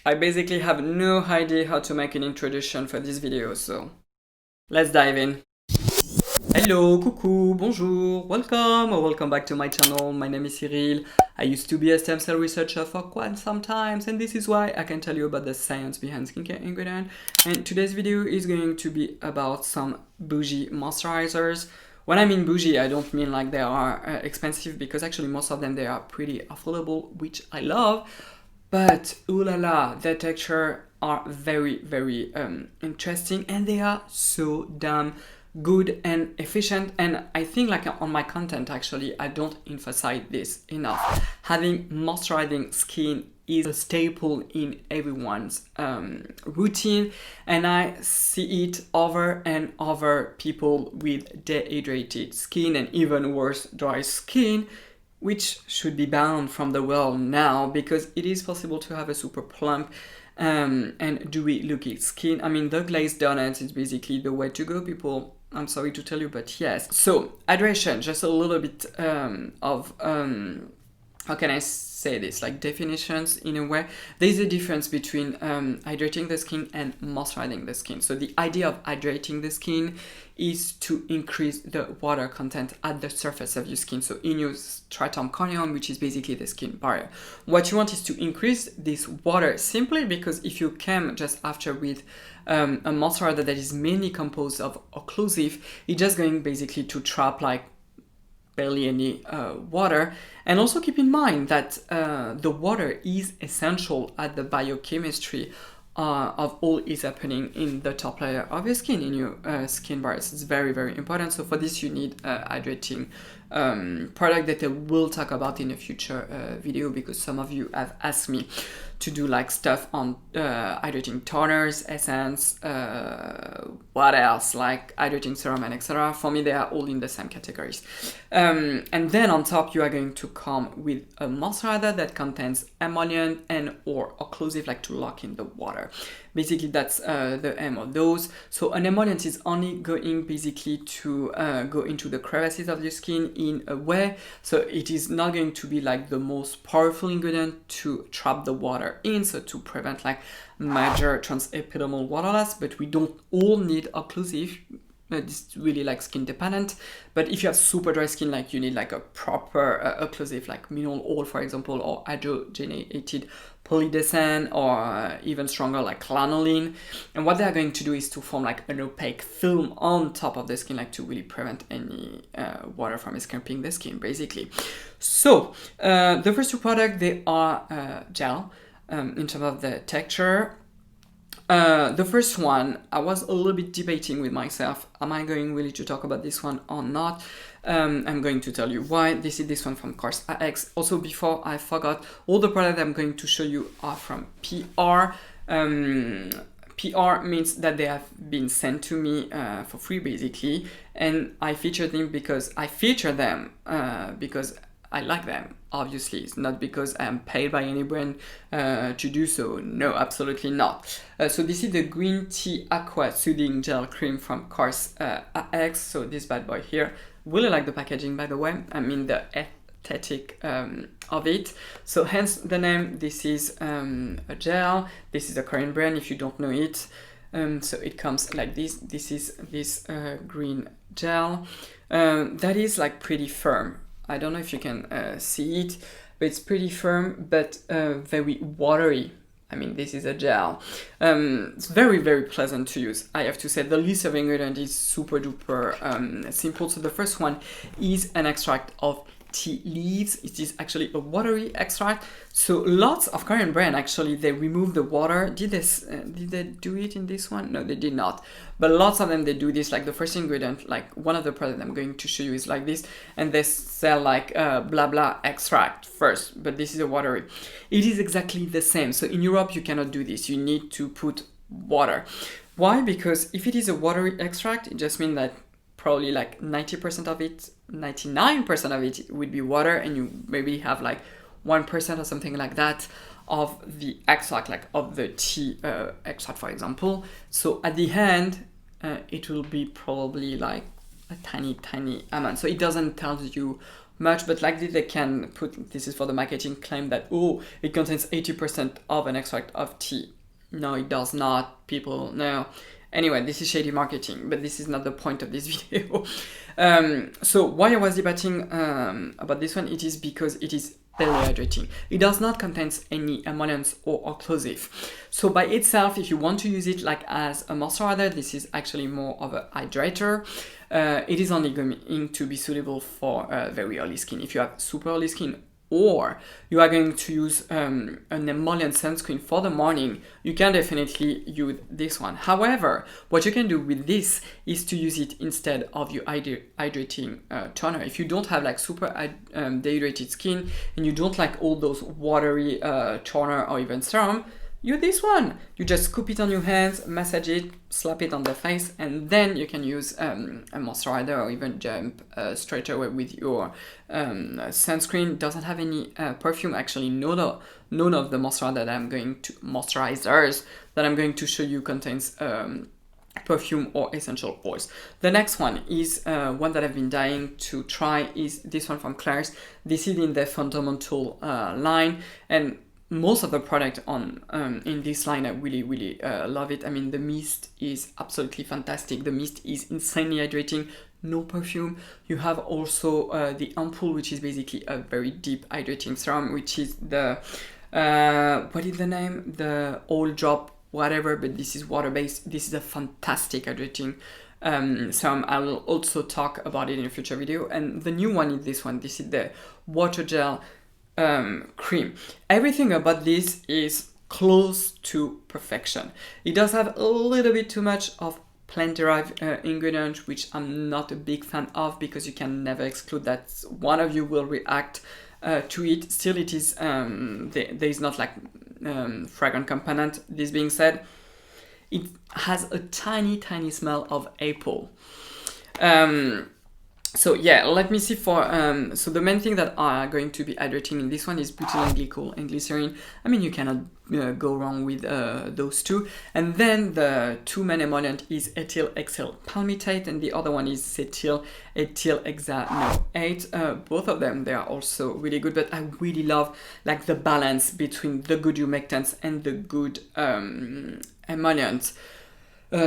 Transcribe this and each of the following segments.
I basically have no idea how to make an introduction for this video, so let's dive in. Hello, coucou, bonjour, welcome or welcome back to my channel. My name is Cyrille. I used to be a stem cell researcher for quite some time, and this is why I can tell you about the science behind skincare ingredient. And today's video is going to be about some bougie moisturizers. When I mean bougie, I don't mean like they are expensive, because actually most of them they are pretty affordable, which I love. But ooh la la, their texture are very interesting, and they are so damn good and efficient. And I think like on my content actually I don't emphasize this enough. Having moisturizing skin is a staple in everyone's routine, and I see it over and over. People with dehydrated skin and even worse, dry skin, which should be banned from the world now, because it is possible to have a super plump and dewy looking skin. I mean, the glazed donuts is basically the way to go, people. I'm sorry to tell you, but yes. So hydration, just a little bit of how can I say this, like definitions in a way. There's a difference between hydrating the skin and moisturizing the skin. So the idea of hydrating the skin is to increase the water content at the surface of your skin, so in your stratum corneum, which is basically the skin barrier. What you want is to increase this water, simply because if you came just after with a moisturizer that is mainly composed of occlusive, it's just going basically to trap like barely any water. And also keep in mind that the water is essential at the biochemistry of all is happening in the top layer of your skin, in your skin barriers. It's very important. So for this you need hydrating product that I will talk about in a future video, because some of you have asked me to do like stuff on hydrating toners, essence, what else, like hydrating serum and etc. For me they are all in the same categories. And then on top you are going to come with a moisturizer that contains emollient and or occlusive, like to lock in the water. Basically that's the aim of those. So an emollient is only going basically to go into the crevices of your skin in a way, so it is not going to be like the most powerful ingredient to trap the water in, so to prevent like major transepidermal water loss. But we don't all need occlusive. It's really like skin dependent. But if you have super dry skin, like you need like a proper occlusive, like mineral oil for example, or hydrogenated polydecene, or even stronger like lanolin. And what they are going to do is to form like an opaque film on top of the skin, like to really prevent any water from escaping the skin basically. So the first two products, they are gel in terms of the texture. The first one, I was a little bit debating with myself, am I going really to talk about this one or not? I'm going to tell you why. This is this one from Cosrx. Also, before I forgot, all the products I'm going to show you are from PR. PR means that they have been sent to me for free basically, and I feature them because I like them. Obviously, it's not because I am paid by any brand to do so. No, absolutely not. So this is the Green Tea Aqua Soothing Gel Cream from Cosrx. So this bad boy here. Really like the packaging, by the way. I mean the aesthetic of it. So hence the name. This is a gel. This is a Korean brand if you don't know it. So it comes like this. This is this green gel that is like pretty firm. I don't know if you can see it, but it's pretty firm, but very watery. I mean, this is a gel. It's very pleasant to use. I have to say the list of ingredients is super duper simple. So the first one is an extract of tea leaves. It is actually a watery extract. So lots of Korean brand actually, they remove the water. Did they do it in this one? No, they did not. But lots of them, they do this. Like the first ingredient, like one of the products I'm going to show you is like this, and they sell like blah blah extract first, but this is a watery. It is exactly the same. So in Europe you cannot do this. You need to put water. Why? Because if it is a watery extract, it just means that probably like 90% of it, 99% of it would be water, and you maybe have like 1% or something like that of the extract, like of the tea extract for example. So at the end it will be probably like a tiny amount. So it doesn't tell you much, but like this they can put, this is for the marketing claim that, oh, it contains 80% of an extract of tea. No, it does not, people, no. Anyway, this is shady marketing, but this is not the point of this video. So why I was debating about this one, it is because it is barely hydrating. It does not contain any emollients or occlusive. So by itself, if you want to use it like as a moisturizer, this is actually more of a hydrator. It is only going to be suitable for very oily skin. If you have super oily skin, or you are going to use an emollient sunscreen for the morning, you can definitely use this one. However, what you can do with this is to use it instead of your hydrating toner. If you don't have like super dehydrated skin and you don't like all those watery toner or even serum, use this one. You just scoop it on your hands, massage it, slap it on the face, and then you can use a moisturizer or even jump straight away with your sunscreen. Doesn't have any perfume, actually. None of the moisturizers that I'm going to show you contains perfume or essential oils. The next one is one that I've been dying to try, is this one from Klairs. This is in the fundamental line, and most of the product on in this line, I really love it. I mean, the mist is absolutely fantastic. The mist is insanely hydrating, no perfume. You have also the ampoule, which is basically a very deep hydrating serum, which is the, what is the name? The oil drop, whatever, but this is water-based. This is a fantastic hydrating serum. I will also talk about it in a future video. And the new one is this one. This is the water gel cream. Everything about this is close to perfection. It does have a little bit too much of plant-derived ingredients, which I'm not a big fan of, because you can never exclude that one of you will react to it. Still, it is there is not like fragrant component. This being said, it has a tiny smell of apple. So yeah, let me see for, so the main thing that are going to be hydrating in this one is butyl glycol and glycerin. I mean, you cannot go wrong with those two. And then the two main emollient is ethyl hexyl palmitate, and the other one is cetyl ethyl hexanoate. Both of them, they are also really good, but I really love like the balance between the good humectants and the good emollients.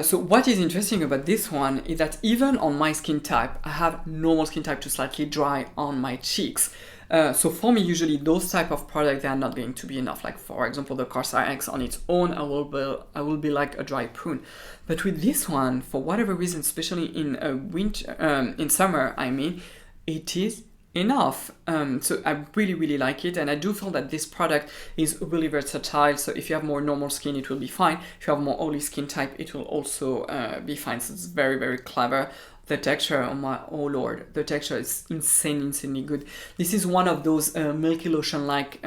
So what is interesting about this one is that even on my skin type, I have normal skin type to slightly dry on my cheeks. So for me, usually those type of products, they are not going to be enough. Like for example, the Cosrx on its own, I will be like a dry prune. But with this one, for whatever reason, especially in winter, in summer, I mean, it is enough. So I really like it, and I do feel that this product is really versatile. So if you have more normal skin, it will be fine. If you have more oily skin type, it will also be fine. So it's very clever. The texture, oh lord, the texture is insanely good. This is one of those milky lotion like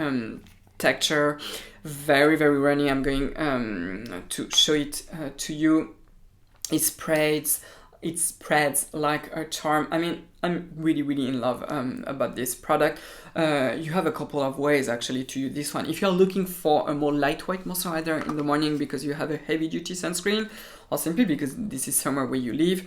texture, very runny. I'm going to show it to you. It spreads like a charm. I mean, I'm really in love about this product. You have a couple of ways actually to use this one. If you're looking for a more lightweight moisturizer in the morning because you have a heavy duty sunscreen, or simply because this is somewhere where you live,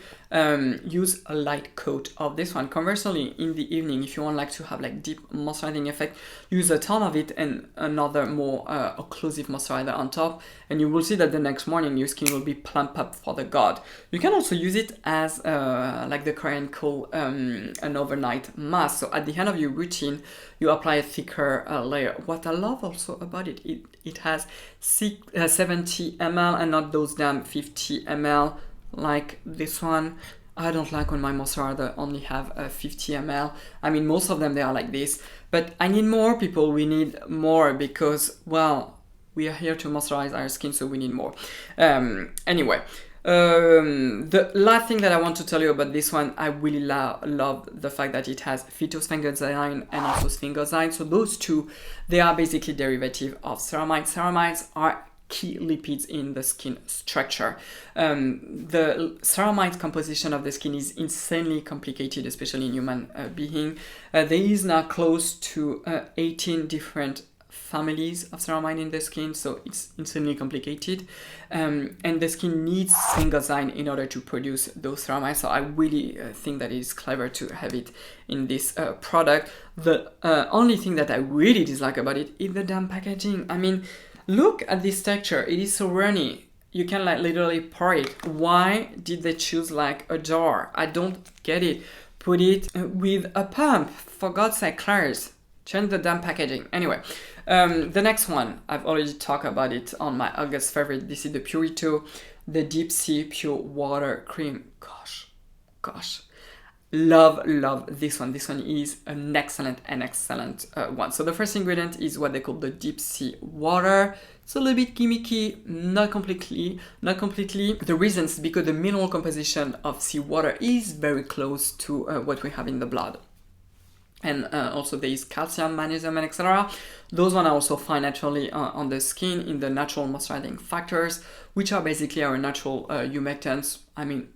use a light coat of this one. Conversely, in the evening, if you want like to have like deep moisturizing effect, use a ton of it and another more occlusive moisturizer on top, and you will see that the next morning your skin will be plump up for the god. You can also use it as like the Korean call an overnight mask. So at the end of your routine, you apply a thicker layer. What I love also about it, it has 70 ml and not those damn 50 ml like this one. I don't like when my moisturizer only have 50 ml. I mean, most of them, they are like this, but I need more, people. We need more because, well, we are here to moisturize our skin, so we need more. Anyway, the last thing that I want to tell you about this one, I really love the fact that it has phytosphingosine and also sphingosine. So those two, they are basically derivative of ceramides. Ceramides are key lipids in the skin structure. The ceramide composition of the skin is insanely complicated, especially in human being. There is now close to 18 different families of ceramide in the skin, so it's insanely complicated. And the skin needs sphingosine in order to produce those ceramides, so I really think that it is clever to have it in this product. The only thing that I really dislike about it is the damn packaging. I mean, look at this texture, it is so runny. You can like literally pour it. Why did they choose like a jar? I don't get it. Put it with a pump, for God's sake, Klairs. Change the damn packaging. Anyway, the next one, I've already talked about it on my August favorite. This is the Purito, the Deep Sea Pure Water Cream. Gosh. Love this one. This one is an excellent one. So the first ingredient is what they call the deep sea water. It's a little bit gimmicky, not completely. The reason is because the mineral composition of seawater is very close to what we have in the blood. And also there is calcium, magnesium, and etc. Those ones are also found naturally on the skin in the natural moisturizing factors, which are basically our natural humectants. I mean,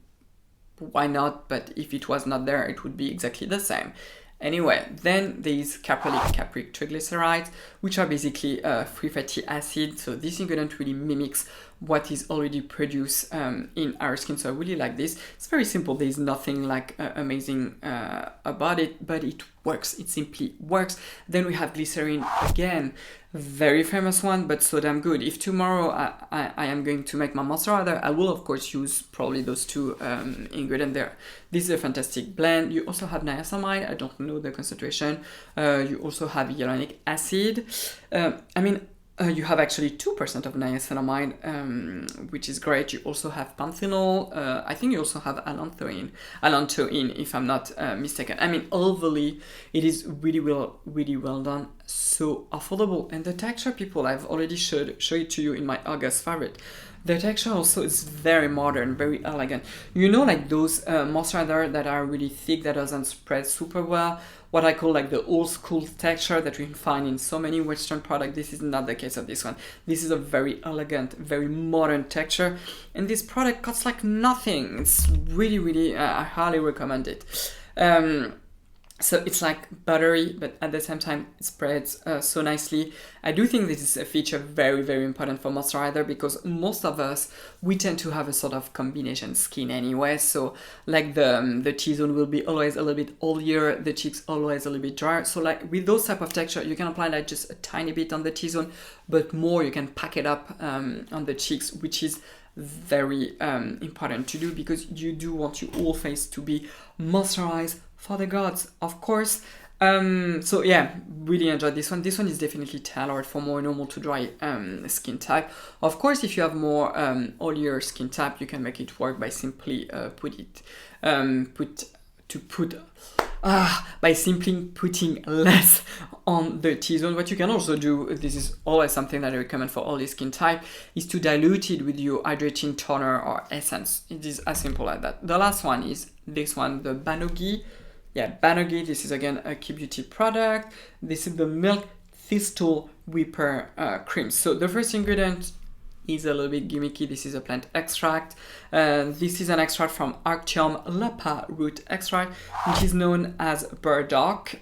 why not? But if it was not there, it would be exactly the same. Anyway, then there is caprylic triglycerides, which are basically free fatty acids. So this ingredient really mimics what is already produced in our skin. So I really like this. It's very simple. There is nothing like amazing about it, but it works. It simply works. Then we have glycerin again. Very famous one, but so damn good. If tomorrow I am going to make my moisturizer, I will of course use probably those two ingredients there. This is a fantastic blend. You also have niacinamide. I don't know the concentration. You also have hyaluronic acid. You have actually 2% of niacinamide, which is great. You also have panthenol. I think you also have allantoin, if I'm not mistaken. I mean, overall, it is really well done, so affordable. And the texture, people, I've already showed it to you in my August favorite. The texture also is very modern, very elegant. You know, like those moisturizers that are really thick, that doesn't spread super well, what I call like the old school texture that we can find in so many Western products. This is not the case of this one. This is a very elegant, very modern texture, and this product costs like nothing. It's really, I highly recommend it. So it's like buttery, but at the same time it spreads so nicely. I do think this is a feature very important for moisturizer, because most of us, we tend to have a sort of combination skin anyway. So like the T-zone will be always a little bit oilier, the cheeks always a little bit drier. So like with those type of texture, you can apply like just a tiny bit on the T-zone, but more you can pack it up on the cheeks, which is very important to do, because you do want your whole face to be moisturized for the gods, of course. So yeah, really enjoyed this one. This one is definitely tailored for more normal to dry skin type. Of course, if you have more oilier skin type, you can make it work by simply by simply putting less on the T-zone. What you can also do, this is always something that I recommend for all the skin type, is to dilute it with your hydrating toner or essence. It is as simple as that. The last one is this one, the Banugi. Yeah, Banugi, this is again a Key Beauty product. This is the Milk Thistle Whipper cream. So the first ingredient is a little bit gimmicky. This is a plant extract. This is an extract from Arctium Lapa root extract, which is known as burdock.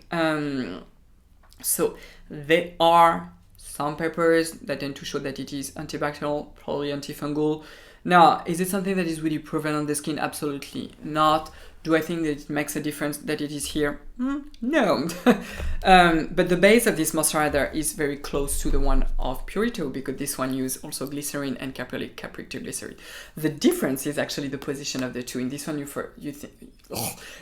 So there are some papers that tend to show that it is antibacterial, probably antifungal. Now, is it something that is really proven on the skin? Absolutely not. Do I think that it makes a difference that it is here? No. But the base of this moisturizer is very close to the one of Purito, because this one uses also glycerin and caprylic triglyceride. The difference is actually the position of the two. In this one,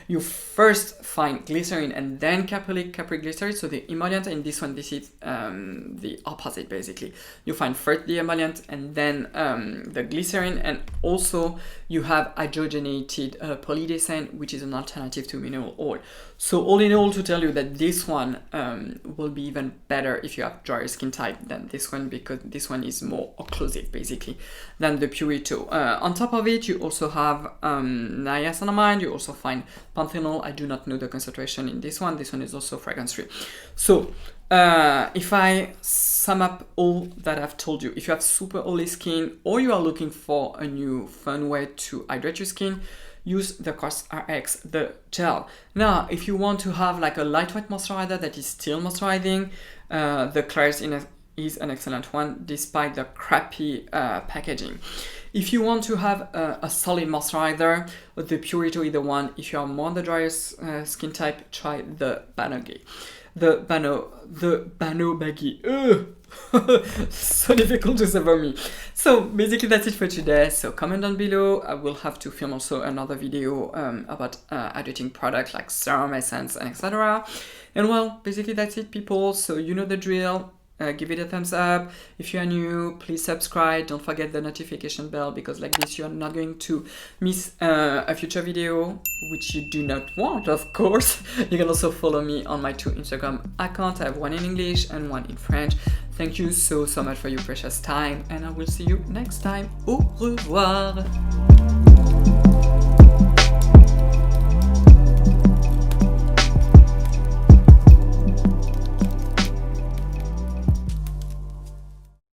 you first find glycerin and then caprylic glyceride, so the emollient. In this one, this is the opposite, basically. You find first the emollient and then the glycerin, and also you have hydrogenated polydescent, which is an alternative to mineral oil. So all in all, to tell you that this one will be even better if you have drier skin type than this one, because this one is more occlusive basically than the Purito. On top of it, you also have niacinamide. You also find panthenol. I do not know the concentration in this one. This one is also fragrance free. So if I sum up all that I've told you, if you have super oily skin or you are looking for a new fun way to hydrate your skin, use the Cosrx, the gel. Now, if you want to have like a lightweight moisturizer that is still moisturizing, the Klairs is an excellent one despite the crappy packaging. If you want to have a solid moisturizer, the Purito is the one. If you are more on the driest skin type, try the Banugi. The Banugi. So difficult to say for me. So basically that's it for today. So comment down below. I will have to film also another video about hydrating products like serum, essence, and etc. And well, basically that's it, people. So you know the drill. Give it a thumbs up. If you are new, please subscribe. Don't forget the notification bell, because like this you are not going to miss a future video, which you do not want, of course. You can also follow me on my 2 Instagram accounts. I have one in English and one in French. Thank you so much for your precious time, and I will see you next time. Au revoir.